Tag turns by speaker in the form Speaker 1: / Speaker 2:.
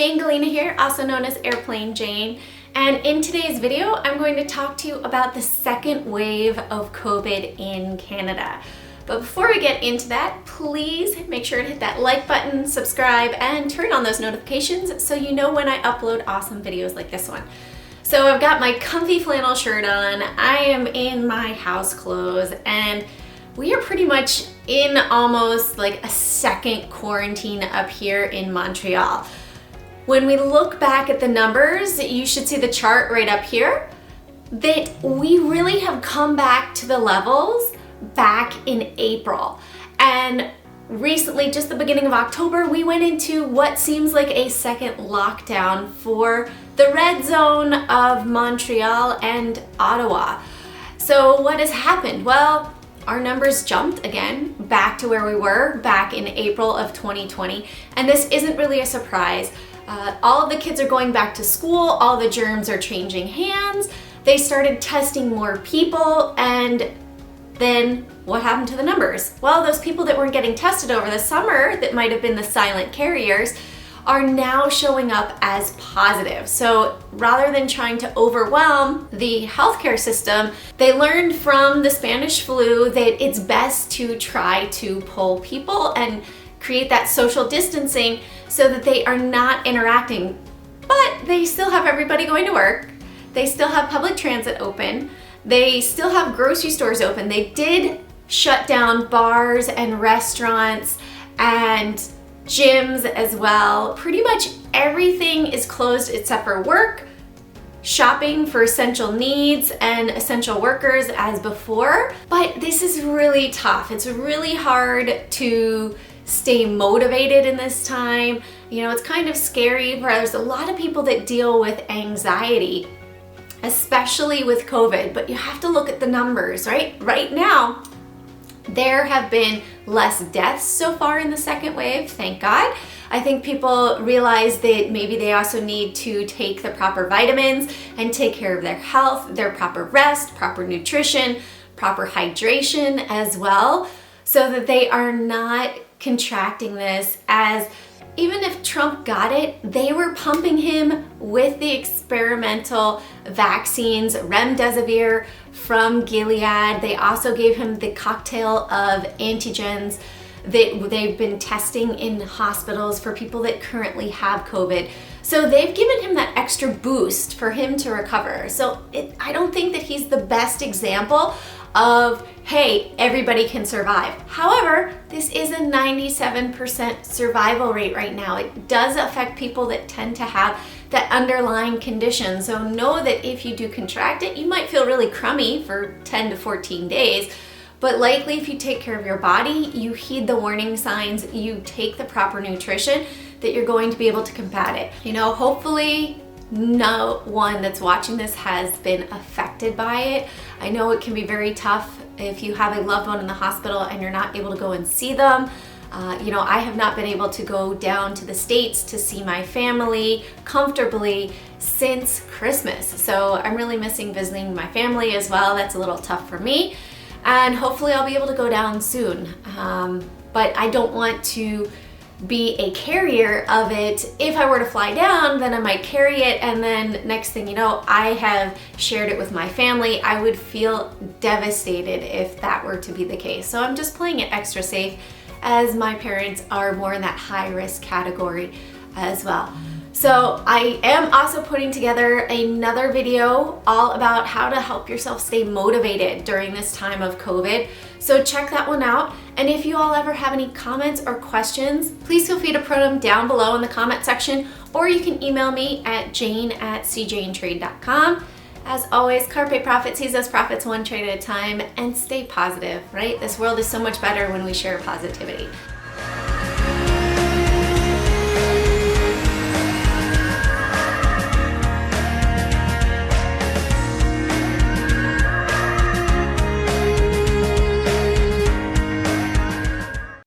Speaker 1: Jane Galena here, also known as Airplane Jane, and in today's video I'm going to talk to you about the second wave of COVID in Canada. But before we get into that, please make sure to hit that like button, subscribe, and turn on those notifications so you know when I upload awesome videos like this one. So I've got my comfy flannel shirt on, I am in my house clothes, and we are pretty much in almost like a second quarantine up here in Montreal. When we look back at the numbers, you should see the chart right up here, that we really have come back to the levels back in April. And recently, just the beginning of October, we went into what seems like a second lockdown for the red zone of Montreal and Ottawa. So what has happened? Well, our numbers jumped again back to where we were back in April of 2020. And this isn't really a surprise. All of the kids are going back to school, all the germs are changing hands, they started testing more people, and then what happened to the numbers? Well, those people that weren't getting tested over the summer, that might have been the silent carriers, are now showing up as positive. So rather than trying to overwhelm the healthcare system, they learned from the Spanish flu that it's best to try to pull people and create that social distancing so that they are not interacting. But they still have everybody going to work. They still have public transit open. They still have grocery stores open. They did shut down bars and restaurants and gyms as well. Pretty much everything is closed except for work, shopping for essential needs, and essential workers as before. But this is really tough. It's really hard to stay motivated in this time. You know, it's kind of scary. There's a lot of people that deal with anxiety, especially with COVID, but you have to look at the numbers, right? Right now, there have been less deaths so far in the second wave, thank God. I think people realize that maybe they also need to take the proper vitamins and take care of their health, their proper rest, proper nutrition, proper hydration as well, so that they are not contracting this. As even if Trump got it, they were pumping him with the experimental vaccines, remdesivir from Gilead. They also gave him the cocktail of antigens that they've been testing in hospitals for people that currently have COVID. So they've given him that extra boost for him to recover. So I don't think that he's the best example of, hey, everybody can survive. However, this is a 97% survival rate right now. It does affect people that tend to have that underlying condition. So know that if you do contract it, you might feel really crummy for 10 to 14 days, but likely if you take care of your body, you heed the warning signs, you take the proper nutrition, that you're going to be able to combat it. You know, hopefully no one that's watching this has been affected by it. I know it can be very tough if you have a loved one in the hospital and you're not able to go and see them. You know, I have not been able to go down to the States to see my family comfortably since Christmas. So I'm really missing visiting my family as well. That's a little tough for me. And hopefully I'll be able to go down soon. But I don't want to be a carrier of it. If I were to fly down, then I might carry it, and then next thing you know, I have shared it with my family. I would feel devastated if that were to be the case. So I'm just playing it extra safe, as my parents are more in that high risk category as well. So I am also putting together another video all about how to help yourself stay motivated during this time of COVID. So check that one out. And if you all ever have any comments or questions, please feel free to put them down below in the comment section, or you can email me at jane@cjanetrade.com. As always, carpe profit, seize those profits one trade at a time, and stay positive, right? This world is so much better when we share positivity.